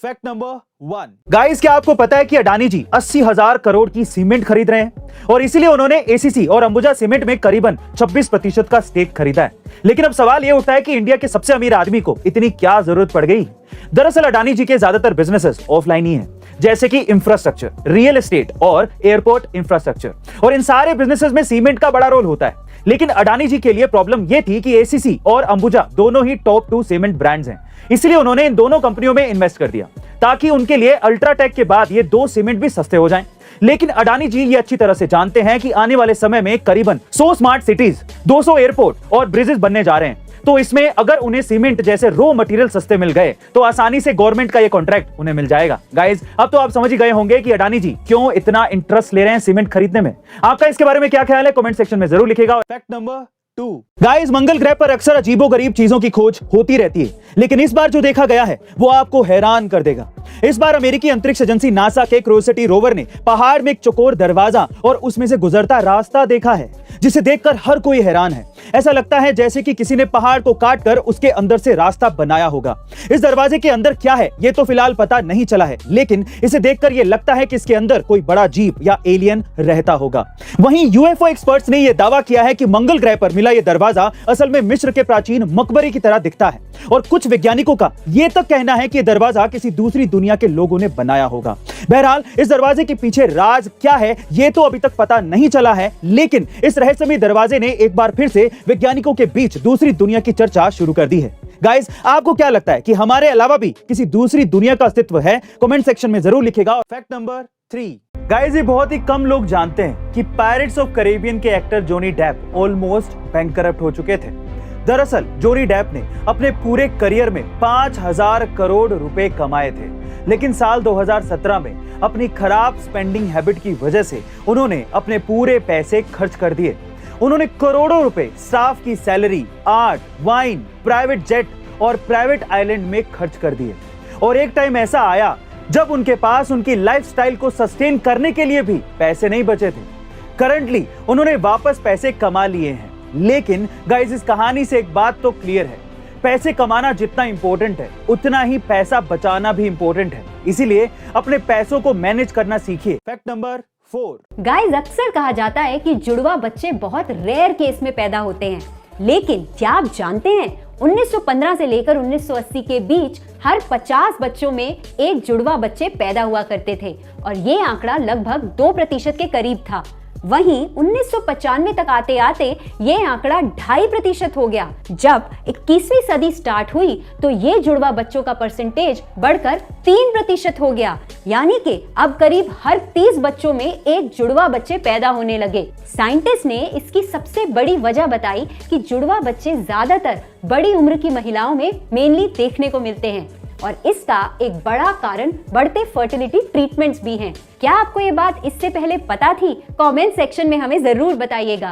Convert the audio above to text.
Fact number 1 guys, क्या आपको पता है कि अडानी जी 80,000 करोड़ की सीमेंट खरीद रहे हैं और इसीलिए उन्होंने एसीसी और अंबुजा सीमेंट में करीबन 26% का स्टेक खरीदा है। लेकिन अब सवाल यह उठता है कि इंडिया के सबसे अमीर आदमी को इतनी क्या जरूरत पड़ गई। दरअसल अडानी जी के ज्यादातर बिजनेसेस ऑफलाइन ही हैं, जैसे कि इंफ्रास्ट्रक्चर, रियल एस्टेट और एयरपोर्ट इंफ्रास्ट्रक्चर, और इन सारे बिजनेसेस में सीमेंट का बड़ा रोल होता है। लेकिन अडानी जी के लिए प्रॉब्लम यह थी कि एसीसी और अंबुजा दोनों ही टॉप 2 सीमेंट ब्रांड्स हैं, इसलिए उन्होंने इन दोनों कंपनियों में इन्वेस्ट कर दिया ताकि उनके लिए अल्ट्राटेक के बाद ये 2 सीमेंट भी सस्ते हो जाएं। लेकिन अडानी जी ये अच्छी तरह से जानते हैं कि आने वाले समय में करीबन 100 स्मार्ट सिटीज, 200 एयरपोर्ट और ब्रिजेस बनने जा रहे हैं, तो इसमें अगर उन्हें सीमेंट जैसे रॉ मटेरियल सस्ते मिल गए तो आसानी से गवर्नमेंट का ये कॉन्ट्रैक्ट उन्हें मिल जाएगा। गाइस, अब तो आप समझ ही गए होंगे कि अडानी जी क्यों इतना इंटरेस्ट ले रहे हैं सीमेंट खरीदने में। आपका इसके बारे में क्या ख्याल है, कमेंट सेक्शन में जरूर लिखिएगा। फैक्ट नंबर 2 गाइस, मंगल ग्रह पर अक्सर अजीबोगरीब चीजों की खोज होती रहती है, लेकिन इस बार जो देखा गया है वो आपको हैरान कर देगा। इस बार अमेरिकी अंतरिक्ष एजेंसी नासा के क्यूरियोसिटी रोवर ने पहाड़ में एक चौकोर दरवाजा और उसमें से गुजरता रास्ता देखा है, जिसे देखकर हर कोई हैरान है। ऐसा लगता है जैसे कि किसी ने पहाड़ को काटकर उसके अंदर से रास्ता बनाया होगा। इस दरवाजे के अंदर क्या है ये तो फिलहाल पता नहीं चला है, लेकिन इसे देखकर ये लगता है कि इसके अंदर कोई बड़ा जीव या एलियन रहता होगा। वहीं यूएफओ एक्सपर्ट्स ने यह दावा किया है कि मंगल ग्रह पर मिला यह दरवाजा असल में मिस्र के प्राचीन मकबरे की तरह दिखता है, और कुछ वैज्ञानिकों का यह तक कहना है कि यह दरवाजा किसी दूसरी दुनिया के लोगों ने बनाया होगा। बहरहाल, इस दरवाजे के पीछे राज क्या है ये तो अभी तक पता नहीं चला है, लेकिन इस रहस्यमय दरवाजे ने एक बार फिर से वैज्ञानिकों के बीच दूसरी दुनिया की चर्चा शुरू कर दी है। गाइस, आपको क्या लगता है कि हमारे अलावा भी किसी दूसरी दुनिया का अस्तित्व है? कमेंट सेक्शन में जरूर लिखिएगा। फैक्ट नंबर 3 गाइस, ये बहुत ही कम लोग जानते हैं कि पायरेट्स ऑफ कैरिबियन के actor Johnny Depp almost bankrupt हो चुके थे। दरअसल जॉनी डेप ने अपने पूरे करियर में 5,000 करोड़ रुपए कमाए थे, लेकिन साल 2017 में अपनी खराब स्पेंडिंग हैबिट की वजह से उन्होंने अपने पूरे पैसे खर्च कर दिए। उन्होंने करोड़ों रुपए स्टाफ की salary, art, wine, private jet और प्राइवेट आइलैंड में खर्च कर दिए। और एक टाइम ऐसा आया जब उनके पास उनकी लाइफस्टाइल को सस्टेन करने के लिए भी पैसे नहीं बचे थे। करंटली उन्होंने वापस पैसे कमा लिए हैं, लेकिन गाइस, इस कहानी से एक बात तो क्लियर है, पैसे कमाना जितना इंपॉर्टेंट है उतना ही पैसा बचाना भी इंपॉर्टेंट है। इसीलिए अपने पैसों को मैनेज करना सीखिए। फैक्ट नंबर 4 गाइस, अक्सर कहा जाता है कि जुड़वा बच्चे बहुत रेयर केस में पैदा होते हैं, लेकिन क्या आप जानते हैं 1915 से लेकर 1980 के बीच हर 50 बच्चों में एक जुड़वा बच्चे पैदा हुआ करते थे, और ये आंकड़ा लगभग 2% के करीब था। वहीं 1995 तक आते आते ये आंकड़ा 2.5% हो गया। जब 21वीं सदी स्टार्ट हुई तो ये जुड़वा बच्चों का परसेंटेज बढ़कर 3% हो गया, यानी कि अब करीब हर 30 बच्चों में एक जुड़वा बच्चे पैदा होने लगे। साइंटिस्ट ने इसकी सबसे बड़ी वजह बताई कि जुड़वा बच्चे ज्यादातर बड़ी उम्र की महिलाओं में मेनली देखने को मिलते हैं, और इसका एक बड़ा कारण बढ़ते फर्टिलिटी ट्रीटमेंट्स भी हैं। क्या आपको ये बात इससे पहले पता थी? कमेंट सेक्शन में हमें जरूर बताइएगा।